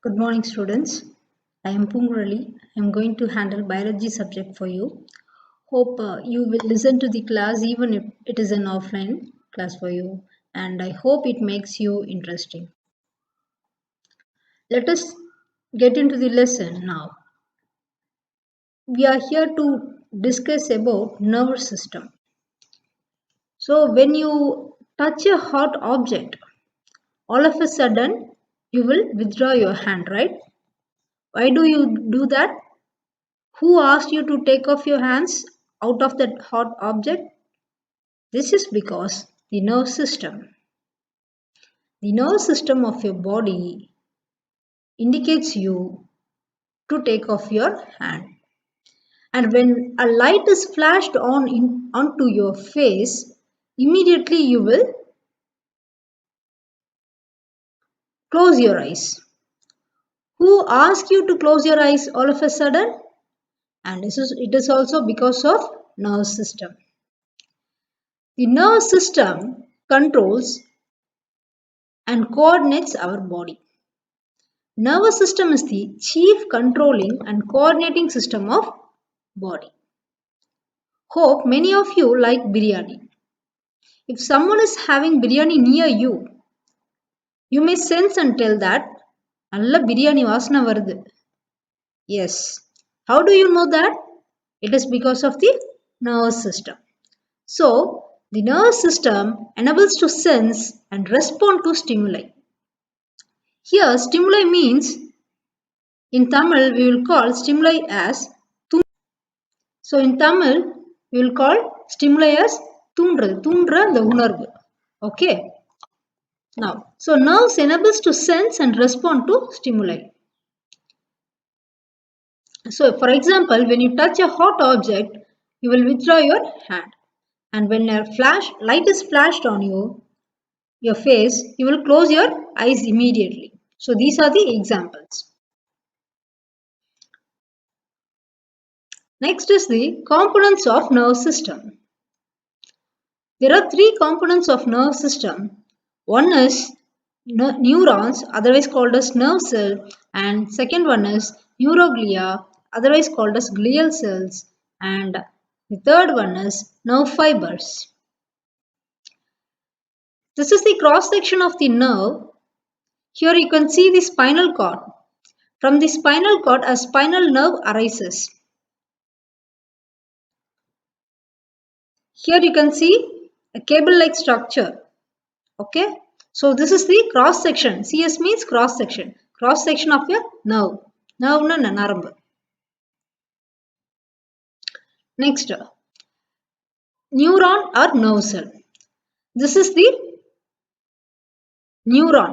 Good morning, students. I am Pungurali. I am going to handle biology subject for you. Hope you will listen to the class even if it is an offline class for you, and I hope it makes you interesting. Let us get into the lesson now. We are here to discuss about nervous system. So when you touch a hot object, all of a sudden you will withdraw your hand, right? Why do you do that? Who asked you to take off your hands out of that hot object? This is because the nerve system of your body indicates you to take off your hand. And when a light is flashed onto your face, immediately you will close your eyes. Who asked you to close your eyes all of a sudden? And it is also because of nerve system. The nerve system controls and coordinates our body. Nervous system is the chief controlling and coordinating system of body. Hope many of you like biryani. If someone is having biryani near you, you may sense and tell that நல்ல biryani வாசனை வருது. Yes. How do you know that? It is because of the nervous system. So, the nervous system enables to sense and respond to stimuli. Here, stimuli means in Tamil we will call stimuli as So in Tamil we will call stimuli as தூண்டுற the உணர்வு. Okay. Now, so nerves enables to sense and respond to stimuli. So for example, when you touch a hot object, you will withdraw your hand. And when a light is flashed on your face, you will close your eyes immediately. So these are the examples. Next is the components of nerve system. There are three components of nerve system. One is neurons, otherwise called as nerve cell, and second one is neuroglia, otherwise called as glial cells, and the third one is nerve fibers. This is the cross section of the nerve. Here you can see the spinal cord. From the spinal cord, a spinal nerve arises. Here you can see a cable-like structure. Okay. So this is the cross section. CS means cross section. Cross section of your nerve. Nerve na narambu. Next, neuron or nerve cell. This is the neuron.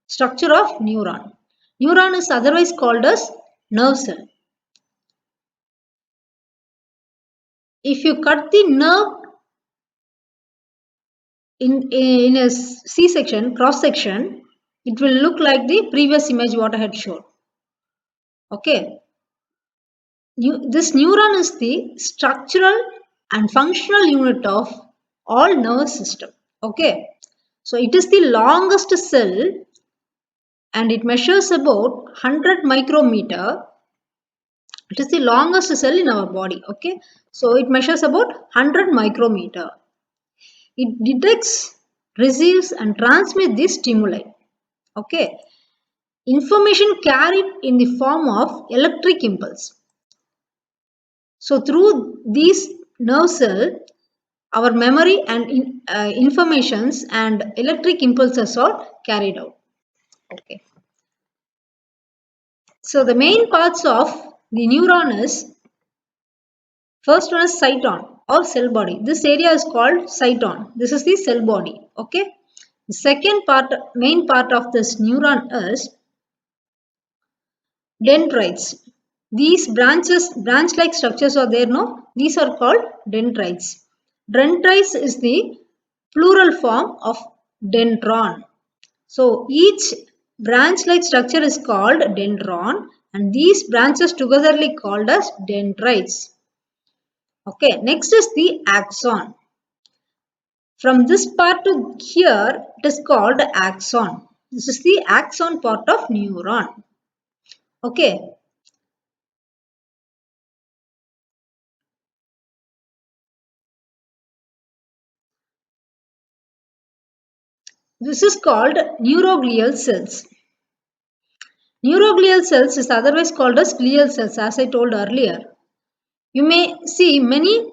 Structure of neuron. Neuron is otherwise called as nerve cell. If you cut the nerve in a C-section, cross section, it will look like the previous image what I had shown. Okay. This neuron is the structural and functional unit of all nervous system. Okay. So it is the longest cell and it measures about 100 micrometer. It is the longest cell in our body. Okay. So it measures about 100 micrometer. It detects, receives and transmits the stimuli. Okay. Information carried in the form of electric impulse. So through these nerve cell, our memory and informations and electric impulses are carried out. Okay. So the main parts of the neuron is, first one is cyton or cell body. This area is called cyton. This is the cell body. Okay. The second part, main part of this neuron is dendrites. These branch-like structures are there, no? These are called dendrites. Dendrites is the plural form of dendron. So each branch-like structure is called dendron and these branches togetherly called as dendrites. Okay, next is the axon. From this part to here, it is called axon. This is the axon part of neuron. Okay. This is called neuroglial cells. Neuroglial cells is otherwise called as glial cells, as I told earlier. You may see many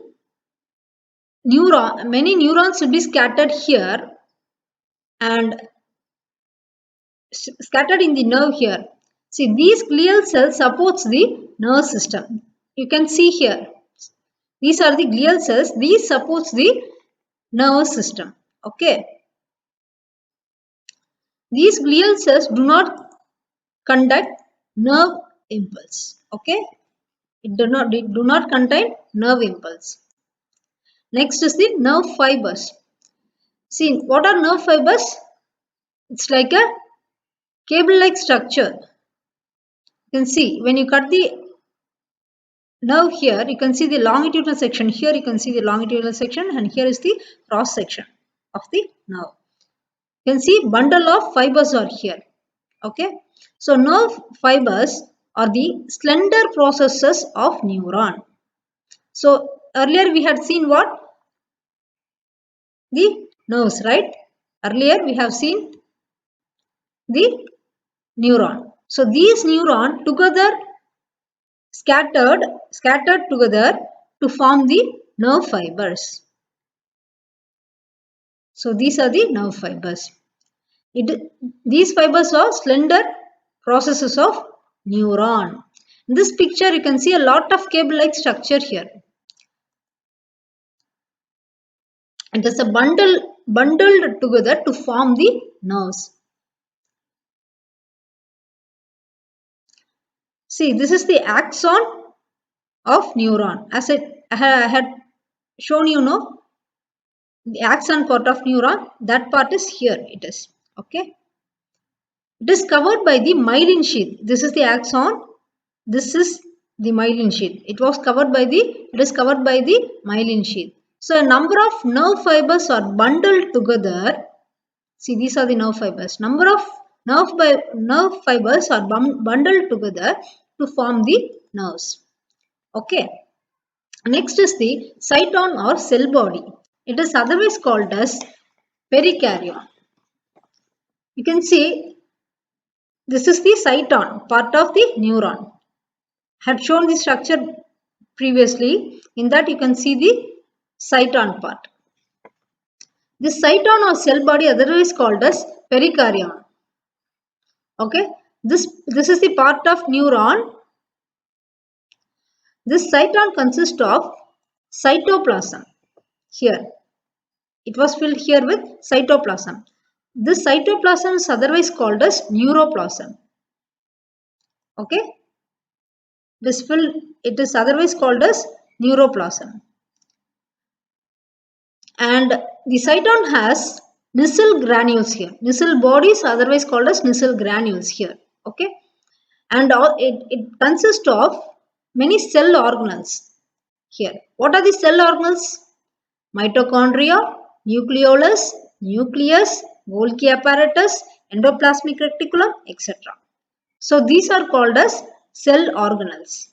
neurons will be scattered here and scattered in the nerve here. See, these glial cells supports the nerve system. You can see here. These are the glial cells. These supports the nerve system. Okay. These glial cells do not conduct nerve impulse. Okay. It do not contain nerve impulse. Next is the nerve fibers. See, what are nerve fibers? It's like a cable-like structure. You can see when you cut the nerve here, you can see the longitudinal section. Here you can see the longitudinal section, and here is the cross section of the nerve. You can see bundle of fibers are here. Okay. So nerve fibers are the slender processes of neuron. So earlier we had seen what? The nerves, right? Earlier we have seen the neuron. So these neuron together scattered together to form the nerve fibers. So these are the nerve fibers. These fibers are slender processes of neuron. In this picture you can see a lot of cable-like structure here. It is a bundled together to form the nerves. See, this is the axon of neuron. As I had shown you know, the axon part of neuron, that part is here. It is okay. It is covered by the myelin sheath. This is the axon. This is the myelin sheath. It is covered by the myelin sheath. So a number of nerve fibers are bundled together. See, these are the nerve fibers. Number of nerve fibers are bundled together to form the nerves. Okay. Next is the cyton or cell body. It is otherwise called as perikaryon. You can see this is the cyton, part of the neuron. I had shown the structure previously. In that you can see the cyton part. This cyton or cell body otherwise called as perikaryon. Okay. This is the part of neuron. This cyton consists of cytoplasm. Here. It was filled here with cytoplasm. This cytoplasm is otherwise called as neuroplasm. Okay. It is otherwise called as neuroplasm. And the cyton has Nissl granules here. Nissl body is otherwise called as Nissl granules here. Okay. And it consists of many cell organelles here. What are the cell organelles? Mitochondria, nucleolus, nucleus, Golgi apparatus, endoplasmic reticulum, etc. So these are called as cell organelles.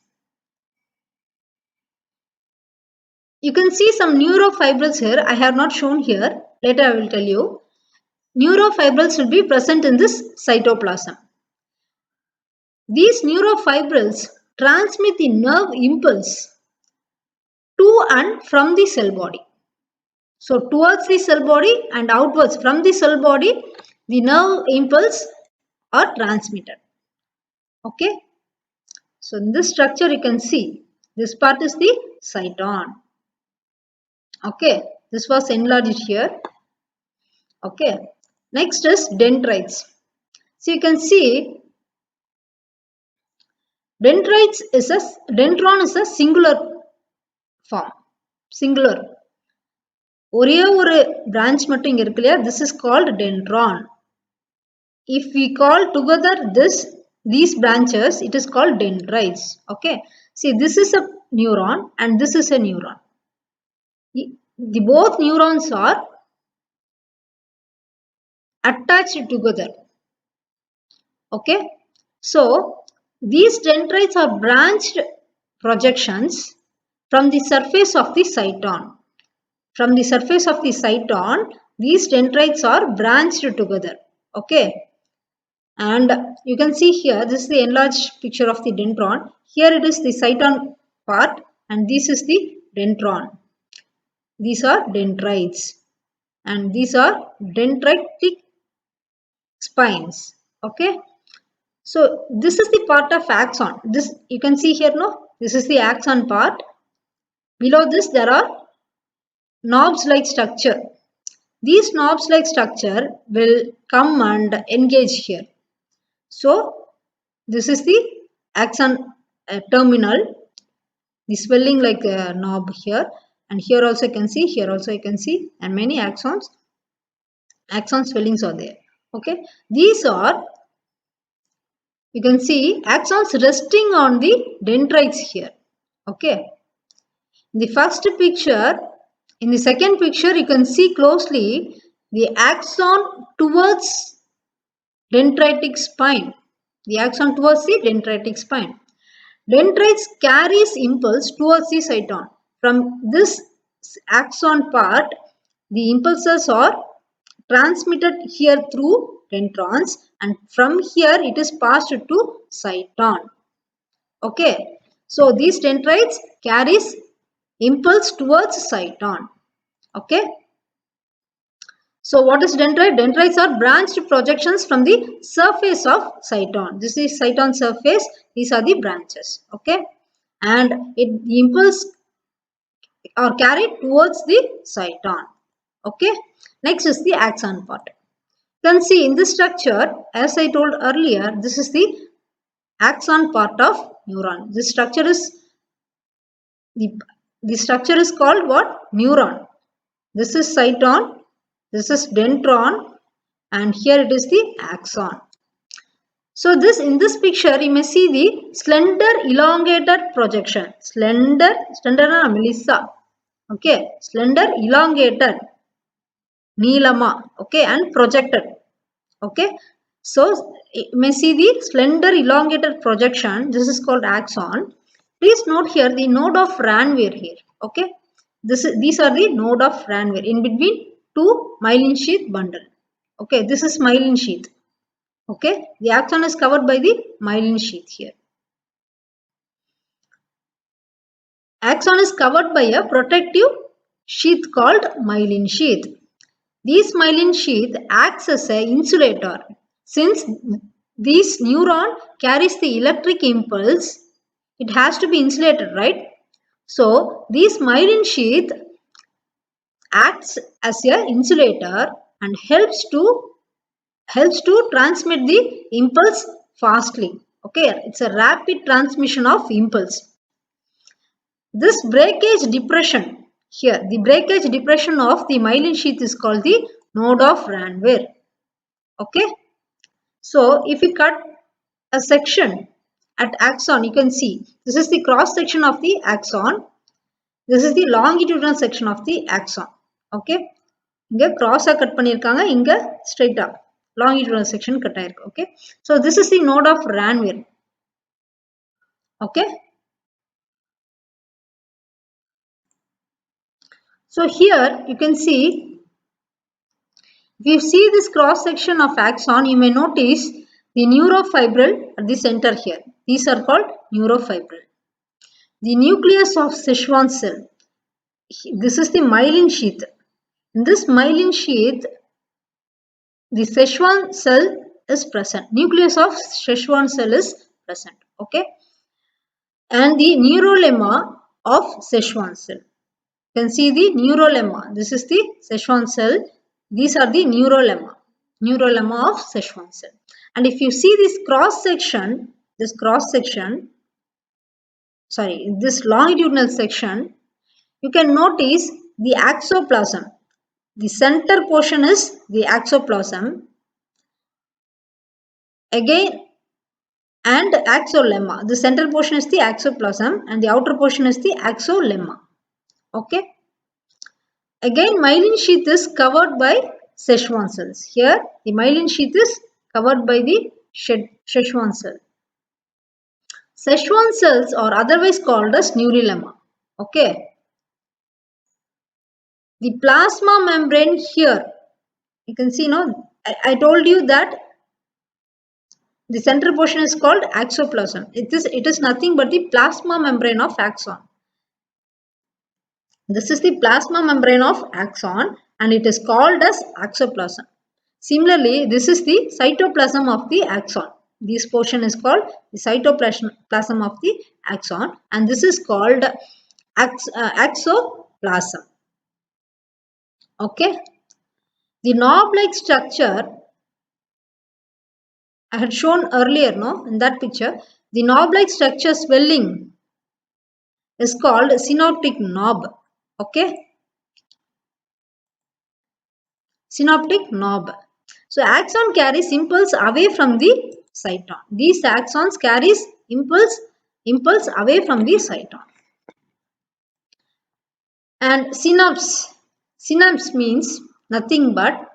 You can see some neurofibrils here. I have not shown here. Later I will tell you. Neurofibrils will be present in this cytoplasm. These neurofibrils transmit the nerve impulse to and from the cell body. So towards the cell body and outwards from the cell body, the nerve impulse are transmitted. Okay. So in this structure you can see this part is the cyton. Okay. This was enlarged here. Okay. Next is dendrites. So you can see dendron is a singular form. Singular. ஒரே ஒரு branch மட்டும் இங்க இருக்கு இல்லையா, this is called dendron. If we call together these branches, it is called dendrites. Okay. See, this is a neuron and this is a neuron. The both neurons are attached together. Okay. So These dendrites are branched projections from the surface of the cyton. From the surface of the cyton, these dendrites are branched together. Okay. And you can see here, this is the enlarged picture of the dendron. Here it is the cyton part and this is the dendron. These are dendrites and these are dendritic spines. Okay. So this is the part of axon. This you can see here, no? This is the axon part. Below this there are knobs like structure. These knobs like structure will come and engage here. So this is the axon terminal, the swelling like a knob here, and here also you can see, here also you can see, and many axon swellings are there. Okay, these are, you can see axons resting on the dendrites here. Okay, in the first picture, in the second picture you can see closely the axon towards dendritic spine. The axon towards the dendritic spine. Dendrites carries impulse towards the cyton. From this axon part, the impulses are transmitted here through dendrons and from here it is passed to cyton. Okay. So these dendrites carries impulse towards cyton. Okay. So what is dendrite? Dendrites are branched projections from the surface of cyton. This is cyton surface. These are the branches. Okay. And the impulse are carried towards the cyton. Okay. Next is the axon part. You can see in this structure, as I told earlier, this is the axon part of neuron. This structure is the structure is called what? Neuron. This is cyton, this is dendron, and here it is the axon. So in this picture you may see the slender elongated projection. Slender Melissa. Okay, slender elongated neelama. Okay, and projected. Okay, so you may see the slender elongated projection. This is called axon. Please note here the node of Ranvier here. Okay, these are the node of Ranvier in between two myelin sheath bundle. Okay, this is myelin sheath. Okay, the axon is covered by the myelin sheath here. Axon is covered by a protective sheath called myelin sheath. This myelin sheath acts as an insulator. Since this neuron carries the electric impulse, it has to be insulated, right? So this myelin sheath acts as an insulator and helps to transmit the impulse fastly. Okay, it's a rapid transmission of impulse. This breakage depression here, the breakage depression of the myelin sheath is called the node of Ranvier. Okay, so if you cut a section at axon, you can see this is the cross section of the axon. This is the longitudinal section of the axon. Okay, இங்க cross cut பண்ணிருக்காங்க, இங்க straight longitudinal section cut ஆயிருக்கு. Okay, so this is the node of Ranvier. Okay, so here you can see, if you see this cross section of axon, you may notice the neurofibril at the center here. These are called neurofibril. The nucleus of Schwann cell. This is the myelin sheath. In this myelin sheath, the Schwann cell is present. Nucleus of Schwann cell is present. Okay. And the neurolemma of Schwann cell. You can see the neurolemma. This is the Schwann cell. These are the neurolemma of Schwann cell. And if you see this cross section, this longitudinal section, you can notice the axoplasm. The center portion is the axoplasm. Again, and axolemma. The central portion is the axoplasm and the outer portion is the axolemma. Okay. Again, myelin sheath is covered by Schwann cells. Here, the myelin sheath is covered by the Schwann cell. Schwann cells are otherwise called as neurolemma. Okay. The plasma membrane here, you can see, I told you that the central portion is called axoplasm. It is nothing but the plasma membrane of axon. This is the plasma membrane of axon and it is called as axoplasm. Similarly, this is the cytoplasm of the axon. This portion is called the cytoplasm of the axon and this is called axoplasm. Okay. The knob-like structure I had shown earlier, in that picture, the knob-like structure swelling is called synaptic knob. Okay. Synaptic knob. So axon carries impulse away from the cyton. These axons carries impulse away from the cyton. And synapse means nothing but,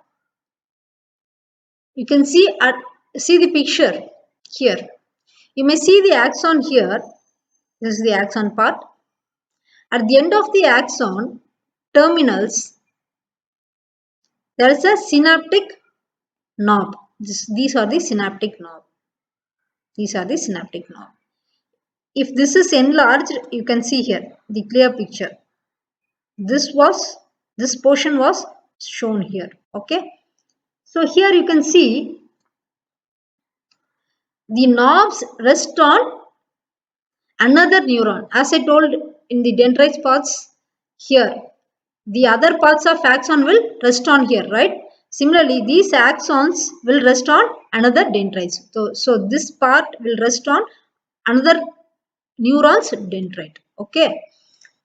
you can see the picture here. You may see the axon here. This is the axon part. At the end of the axon terminals, there is a synaptic knob. These are the synaptic knob. These are the synaptic knob. If this is enlarged, you can see here the clear picture. This portion was shown here. Okay. So here you can see the knobs rest on another neuron. As I told in the dendrites parts here, the other parts of axon will rest on here, right? Similarly, these axons will rest on another dendrites. So this part will rest on another neuron's dendrite. Okay.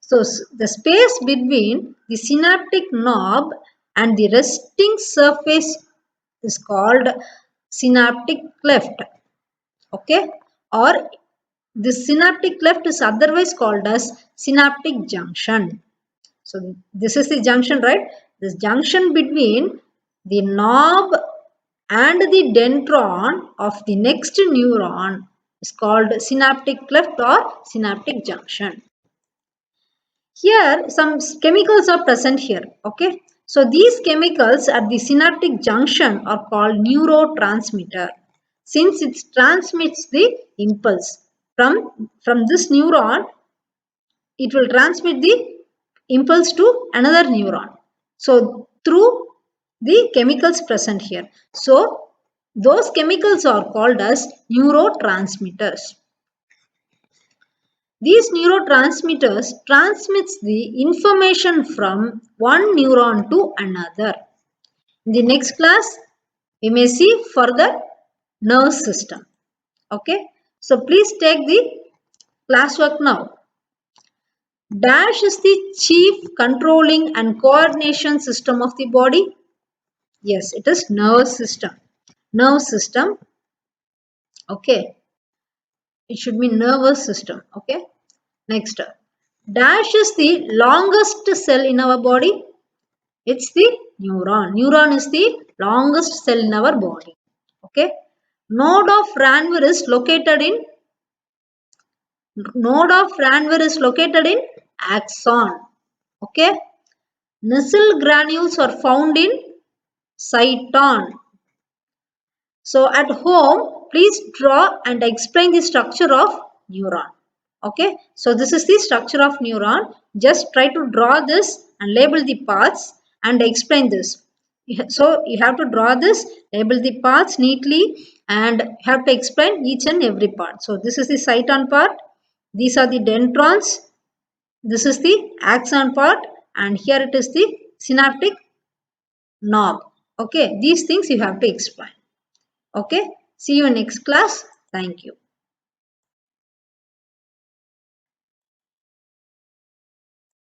So the space between the synaptic knob and the resting surface is called synaptic cleft. Okay. Or the synaptic cleft is otherwise called as synaptic junction. So this is the junction, right? This junction between the knob and the dendron of the next neuron is called synaptic cleft or synaptic junction. Here some chemicals are present here. Okay. So these chemicals at the synaptic junction are called neurotransmitter, since it transmits the impulse from this neuron. It will transmit the impulse to another neuron. So through the chemicals present here. So those chemicals are called as neurotransmitters. These neurotransmitters transmits the information from one neuron to another. In the next class, we may see further nerve system. Okay. So please take the classwork now. Dash is the chief controlling and coordination system of the body. Yes, it is nerve system. Nerve system. Okay. It should be nervous system. Okay. Next. Dash is the longest cell in our body. It's the neuron. Neuron is the longest cell in our body. Okay. Node of Ranvier is located in axon. Okay. Nissl granules are found in cyton. So at home, please draw and explain the structure of neuron. Okay. So this is the structure of neuron. Just try to draw this and label the parts and explain this. So you have to draw this, label the parts neatly and have to explain each and every part. So this is the cyton part. These are the dendrons. This is the axon part and here it is the synaptic knob. Okay. These things you have to explain. Okay. See you in next class. Thank you.